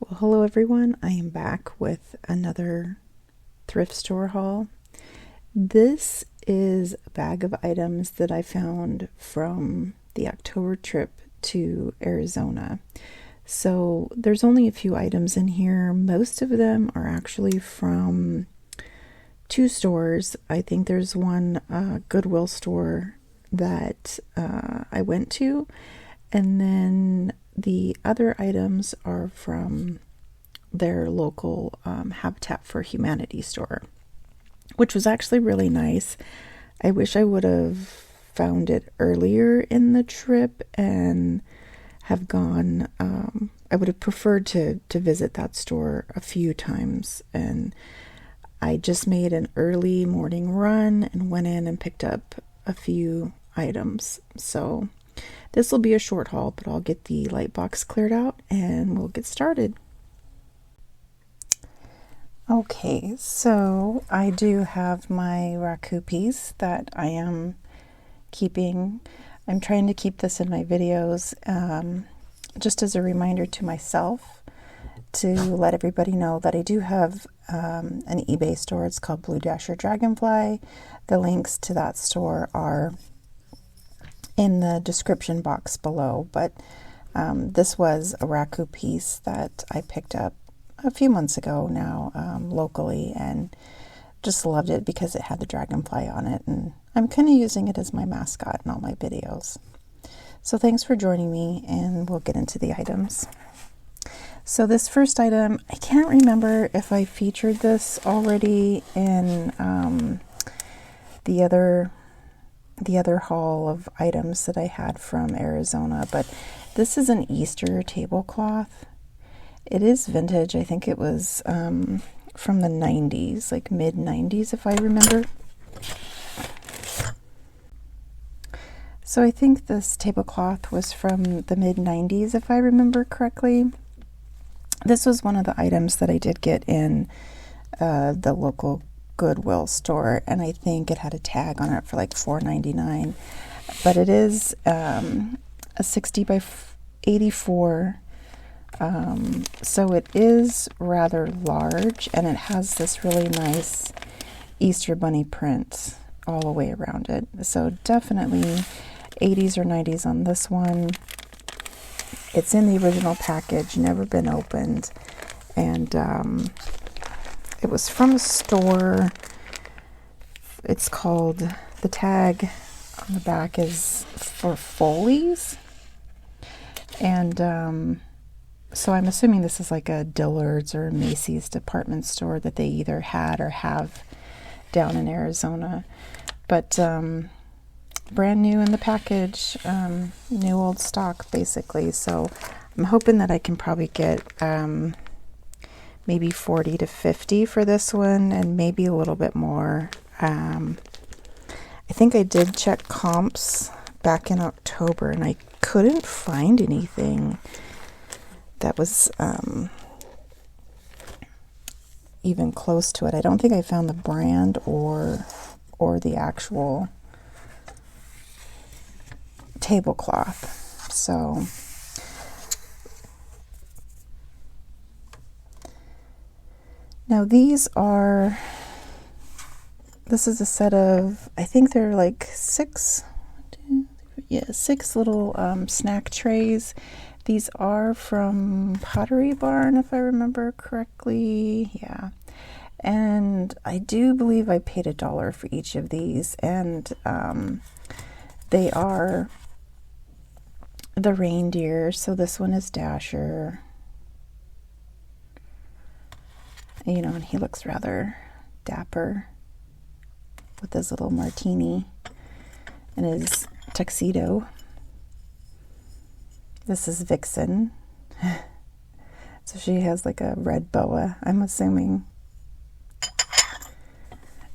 Well, hello everyone. I am back with another thrift store haul. This is a bag of items that I found from the October trip to Arizona. So there's only a few items in here. Most of them are actually from two stores. I think there's one Goodwill store that I went to, and then the other items are from their local Habitat for Humanity store, which was actually really nice. I wish I would have found it earlier in the trip and have gone. I would have preferred to visit that store a few times, and I just made an early morning run and went in and picked up a few items. So this will be a short haul, but I'll get the light box cleared out and we'll get started. Okay, so I do have my raku piece that I am keeping. I'm trying to keep this in my videos just as a reminder to myself to let everybody know that I do have an eBay store. It's called Blue Dasher Dragonfly. The links to that store are in the description box below, but this was a raku piece that I picked up a few months ago now locally, and just loved it because it had the dragonfly on it, and I'm kind of using it as my mascot in all my videos. So thanks for joining me, and we'll get into the items. So this first item, I can't remember if I featured this already in the other haul of items that I had from Arizona, but this is an Easter tablecloth. It is vintage. I think it was from the 90s, like mid 90s if I remember. So I think this tablecloth was from the mid 90s if I remember correctly. This was one of the items that I did get in the local Goodwill store, and I think it had a tag on it for like $4.99, but it is a 60 by 84, so it is rather large, and it has this really nice Easter bunny print all the way around it. So definitely 80s or 90s on this one. It's in the original package, never been opened, and it was from a store. It's called, the tag on the back is for Foley's. And so I'm assuming this is like a Dillard's or Macy's department store that they either had or have down in Arizona. But brand new in the package, new old stock basically. So I'm hoping that I can probably get maybe 40 to 50 for this one, and maybe a little bit more. I think I did check comps back in October, and I couldn't find anything that was even close to it. I don't think I found the brand or the actual tablecloth. So now this is a set of, I think they're like six little snack trays. These are from Pottery Barn, if I remember correctly. Yeah. And I do believe I paid $1 for each of these, and they are the reindeer. So this one is Dasher. You know, and he looks rather dapper with his little martini and his tuxedo. This is Vixen. So she has like a red boa, I'm assuming.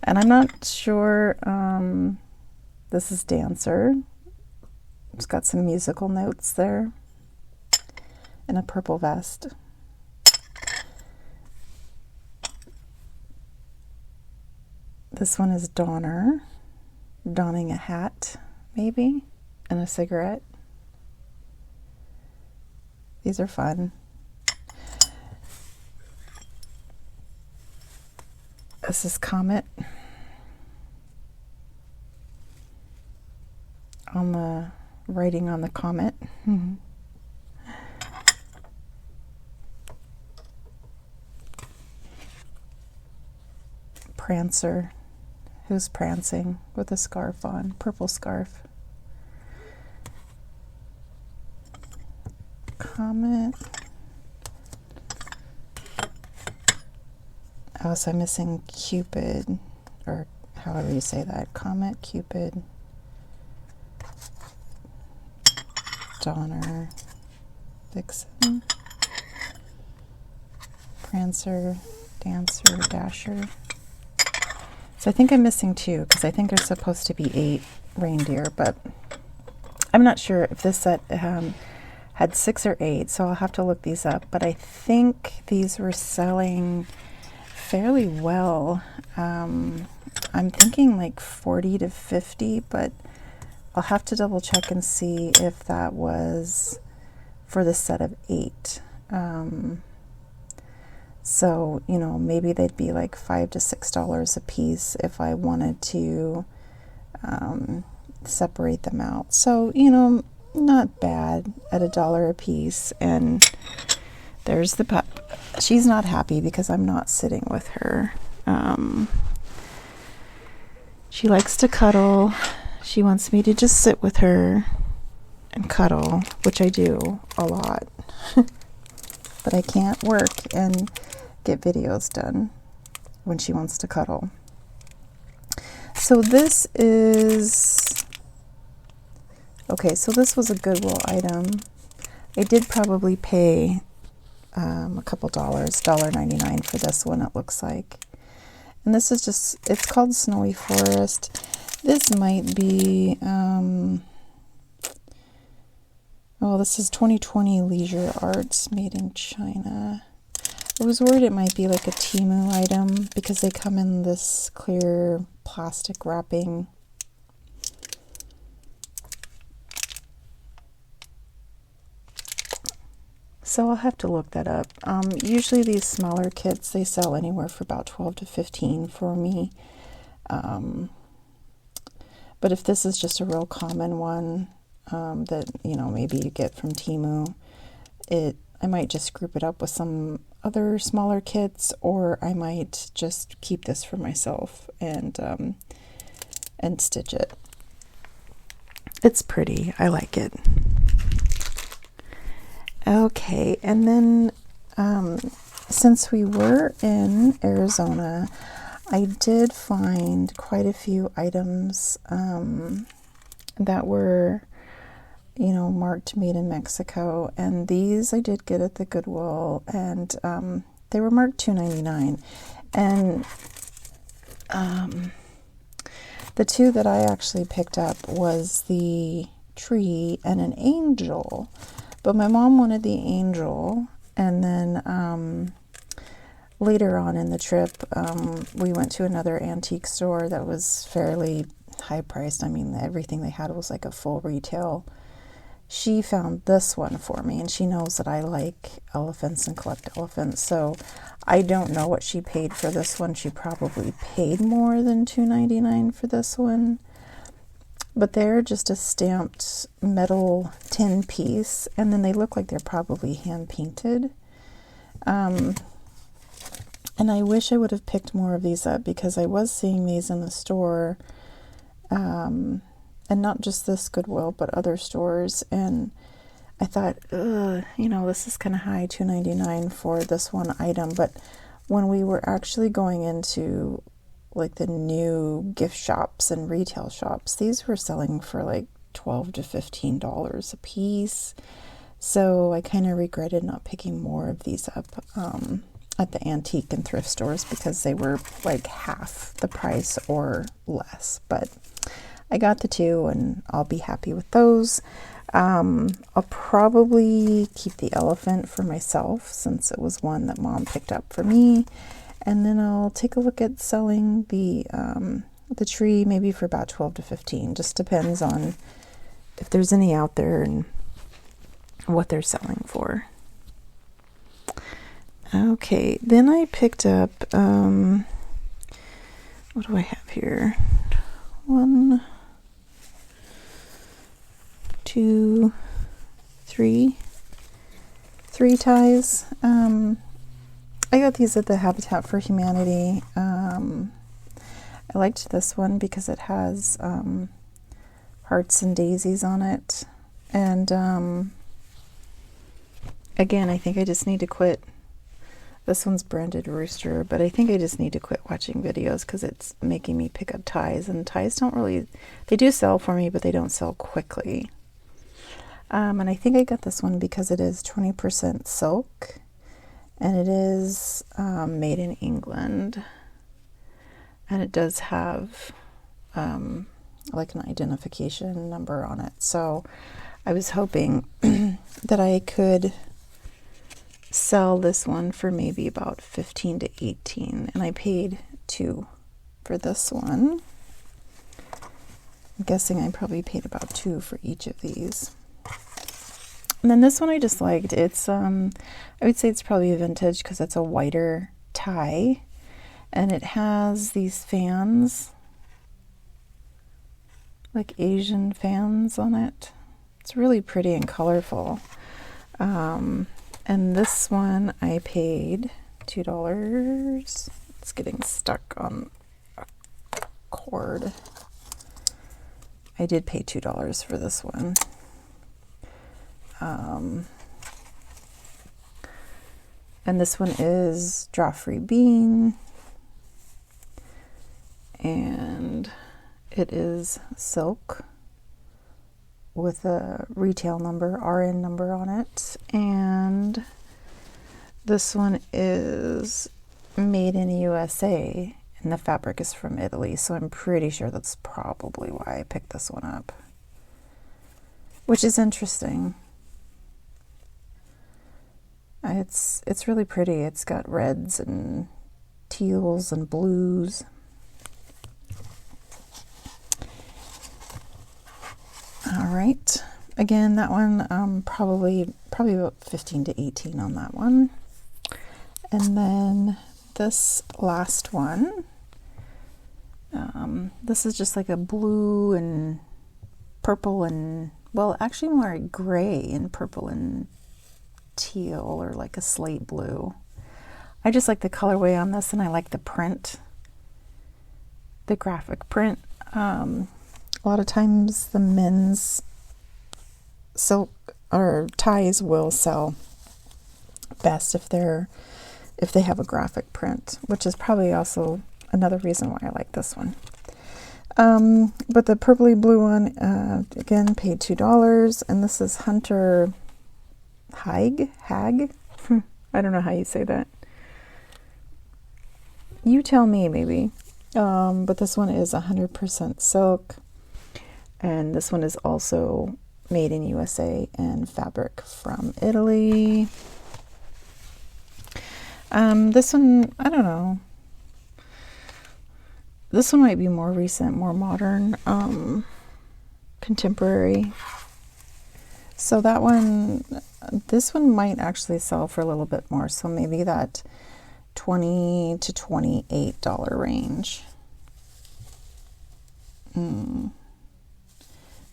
And I'm not sure, this is Dancer. It's got some musical notes there. And a purple vest. This one is Donner, donning a hat, maybe, and a cigarette. These are fun. This is Comet on the writing on the comet. Prancer, who's prancing with a scarf on, purple scarf. Comet. Oh, so I'm missing Cupid, or however you say that. Comet, Cupid, Donner, Vixen, Prancer, Dancer, Dasher. So I think I'm missing 2 because I think there's supposed to be 8 reindeer, but I'm not sure if this set had 6 or 8, so I'll have to look these up. But I think these were selling fairly well. I'm thinking like 40 to 50, but I'll have to double check and see if that was for the set of 8. So, you know, maybe they'd be like $5 to $6 a piece if I wanted to separate them out. So, you know, not bad at $1 a piece. And there's the pup. She's not happy because I'm not sitting with her. She likes to cuddle. She wants me to just sit with her and cuddle, which I do a lot. But I can't work and get videos done when she wants to cuddle. So this is... Okay, so this was a Goodwill item. I did probably pay a couple dollars, $1.99 for this one, it looks like. And this is just, it's called Snowy Forest. This might be, oh, this is 2020 Leisure Arts, made in China. I was worried it might be like a Temu item because they come in this clear plastic wrapping. So I'll have to look that up. Usually these smaller kits, they sell anywhere for about 12 to 15 for me. But if this is just a real common one that, you know, maybe you get from Temu, I might just group it up with some other smaller kits, or I might just keep this for myself and stitch it. It's pretty. I like it. Okay, and then since we were in Arizona, I did find quite a few items that were, you know, marked made in Mexico, and these I did get at the Goodwill, and they were marked $2.99. And the 2 that I actually picked up was the tree and an angel. But my mom wanted the angel, and then later on in the trip, we went to another antique store that was fairly high priced. I mean, everything they had was like a full retail. She found this one for me, and she knows that I like elephants and collect elephants, so I don't know what she paid for this one. She probably paid more than $2.99 for this one. But they're just a stamped metal tin piece, and then they look like they're probably hand painted. And I wish I would have picked more of these up because I was seeing these in the store, and not just this Goodwill, but other stores. And I thought, you know, this is kind of high, $2.99 for this one item. But when we were actually going into like the new gift shops and retail shops, these were selling for like $12 to $15 a piece. So I kind of regretted not picking more of these up at the antique and thrift stores because they were like half the price or less. But I got the 2, and I'll be happy with those. I'll probably keep the elephant for myself since it was one that Mom picked up for me. And then I'll take a look at selling the tree maybe for about 12 to 15. Just depends on if there's any out there and what they're selling for. Okay, then I picked up what do I have here? 1, 2, 3. 3 ties. I got these at the Habitat for Humanity. I liked this one because it has hearts and daisies on it. And again, I think I just need to quit. This one's branded Rooster, but I think I just need to quit watching videos because it's making me pick up ties. And ties don't really, they do sell for me, but they don't sell quickly. And I think I got this one because it is 20% silk. And it is made in England. And it does have like an identification number on it. So I was hoping that I could sell this one for maybe about 15 to 18. And I paid $2 for this one. I'm guessing I probably paid about $2 for each of these. And then this one I just liked. It's, I would say it's probably a vintage because it's a whiter tie. And it has these fans, like Asian fans on it. It's really pretty and colorful. And this one I paid $2. It's getting stuck on a cord. I did pay $2 for this one. And this one is draw-free bean, and it is silk with a retail number, RN number on it. And this one is made in USA, and the fabric is from Italy, so I'm pretty sure that's probably why I picked this one up, which is interesting. It's really pretty. It's got reds and teals and blues. All right. Again, that one probably about 15 to 18 on that one. And then this last one, this is just like a blue and purple and, well, actually more gray and purple and teal, or like a slate blue. I just like the colorway on this, and I like the print, the graphic print. A lot of times the men's silk or ties will sell best if they have a graphic print, which is probably also another reason why I like this one. But the purpley blue one, again, paid $2, and this is Hunter Hag. I don't know how you say that. You tell me, maybe. But this one is 100% silk, and this one is also made in USA and fabric from Italy. This one, I don't know. This one might be more recent, more modern, contemporary. So that one, this one might actually sell for a little bit more. So maybe that $20 to $28 range.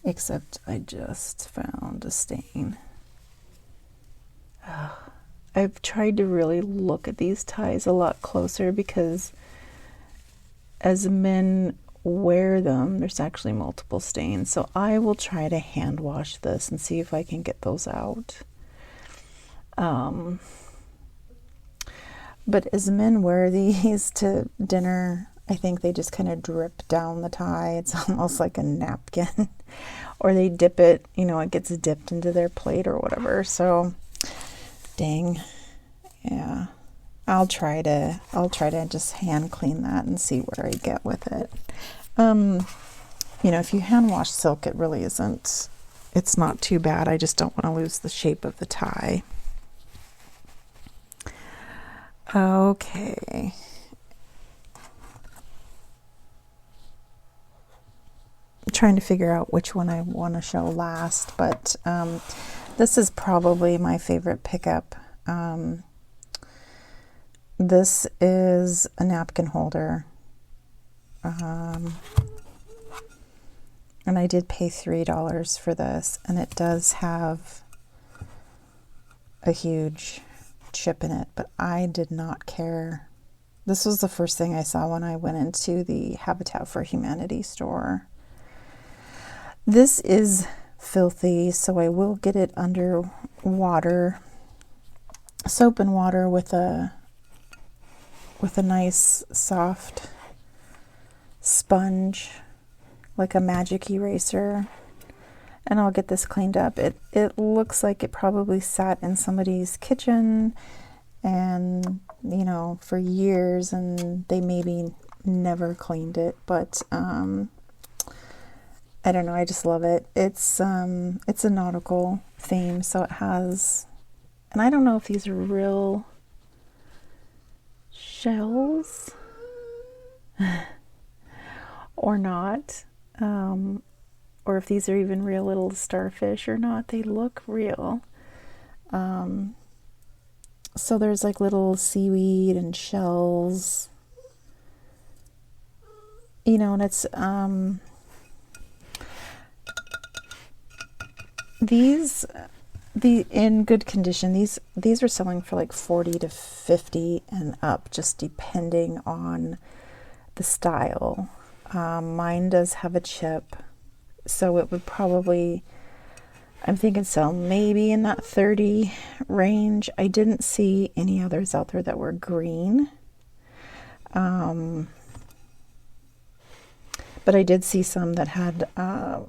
Except I just found a stain. I've tried to really look at these ties a lot closer because as men wear them, there's actually multiple stains. So I will try to hand wash this and see if I can get those out. But as men wear these to dinner, I think they just kind of drip down the tie. It's almost like a napkin. Or they dip it, it gets dipped into their plate or whatever. So, dang. Yeah. I'll try to just hand clean that and see where I get with it. If you hand wash silk, it really isn't, it's not too bad. I just don't want to lose the shape of the tie. Okay. I'm trying to figure out which one I want to show last, but this is probably my favorite pickup. This is a napkin holder, And I did pay $3 for this, and it does have a huge chip in it, but I did not care. This was the first thing I saw when I went into the Habitat for Humanity store. This is filthy, so I will get it under water, soap and water with a nice soft sponge, like a magic eraser, and I'll get this cleaned up. It looks like it probably sat in somebody's kitchen and, you know, for years, and they maybe never cleaned it, but I don't know, I just love it. It's a nautical theme, so it has, and I don't know if these are real shells or not, or if these are even real little starfish or not. They look real. So there's like little seaweed and shells, you know, and it's the in good condition. These are selling for like 40 to 50 and up, just depending on the style. Mine does have a chip, so it would probably, I'm thinking so, maybe in that 30 range. I didn't see any others out there that were green. But I did see some that had,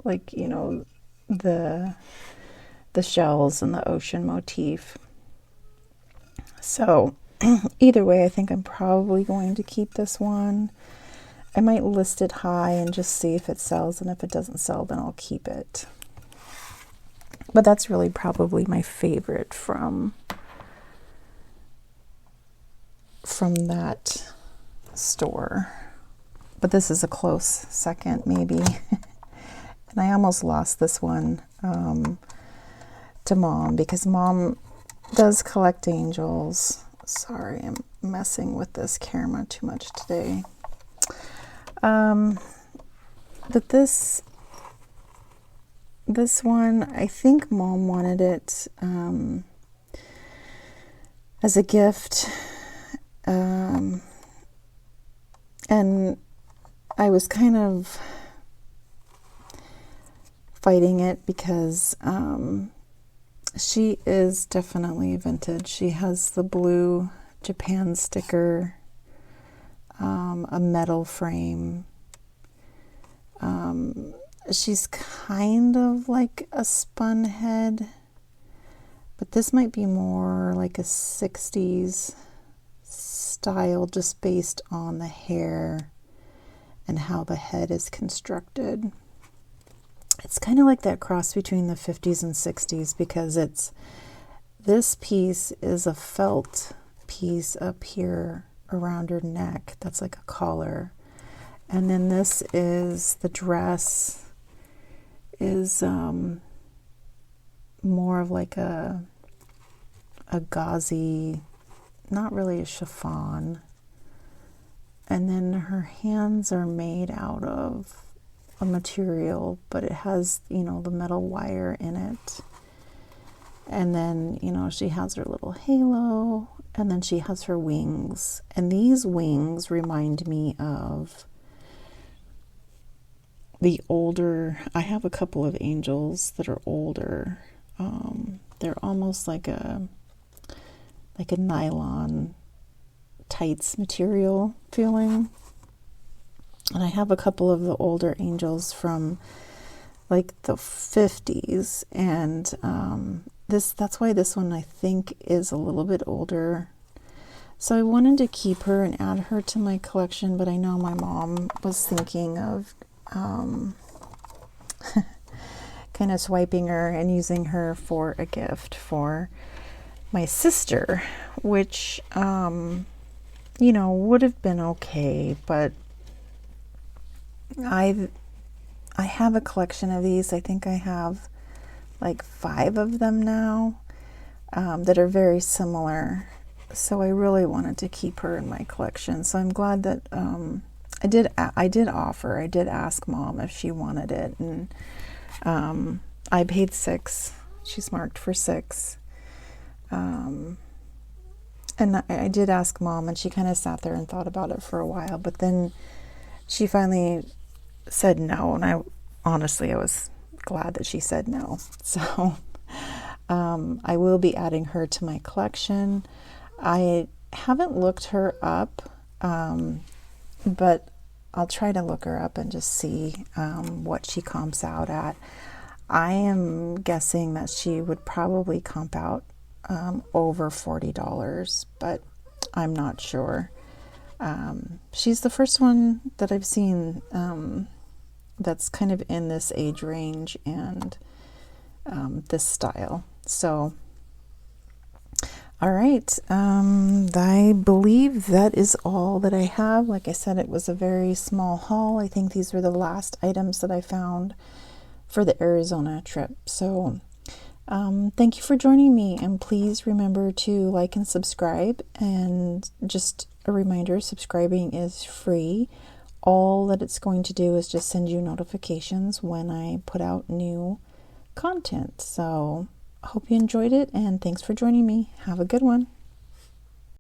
like, you know, the shells and the ocean motif. So either way, I think I'm probably going to keep this one. I might list it high and just see if it sells, and if it doesn't sell, then I'll keep it. But that's really probably my favorite from that store. But this is a close second, maybe. And I almost lost this one to Mom, because Mom does collect angels. Sorry, I'm messing with this camera too much today. But this one, I think Mom wanted it as a gift, and I was kind of fighting it because she is definitely vintage. She has the blue Japan sticker, a metal frame. She's kind of like a spun head, but this might be more like a 60s style, just based on the hair and how the head is constructed. It's kind of like that cross between the 50s and 60s, because this piece is a felt piece up here around her neck. That's like a collar. And then this is the dress is more of like a gauzy, not really a chiffon. And then her hands are made out of a material, but it has, you know, the metal wire in it. And then, you know, she has her little halo, and then she has her wings. And these wings remind me of the older, I have a couple of angels that are older. They're almost like a nylon tights material feeling. And I have a couple of the older angels from like the 50s, and that's why this one I think is a little bit older. So I wanted to keep her and add her to my collection, but I know my mom was thinking of kind of swiping her and using her for a gift for my sister, which you know, would have been okay, but I have a collection of these. I think I have like 5 of them now that are very similar. So I really wanted to keep her in my collection. So I'm glad that I did offer. I did ask Mom if she wanted it, and I paid $6. She's marked for $6. And I did ask Mom, and she kind of sat there and thought about it for a while, but then she finally said no, and I was glad that she said no. So I will be adding her to my collection. I haven't looked her up, but I'll try to look her up and just see what she comps out at. I am guessing that she would probably comp out over $40, but I'm not sure. She's the first one that I've seen that's kind of in this age range and this style. So, all right. I believe that is all that I have. Like I said, it was a very small haul. I think these were the last items that I found for the Arizona trip. So, thank you for joining me, and please remember to like and subscribe. And just a reminder, subscribing is free. All that it's going to do is just send you notifications when I put out new content. So I hope you enjoyed it, and thanks for joining me. Have a good one.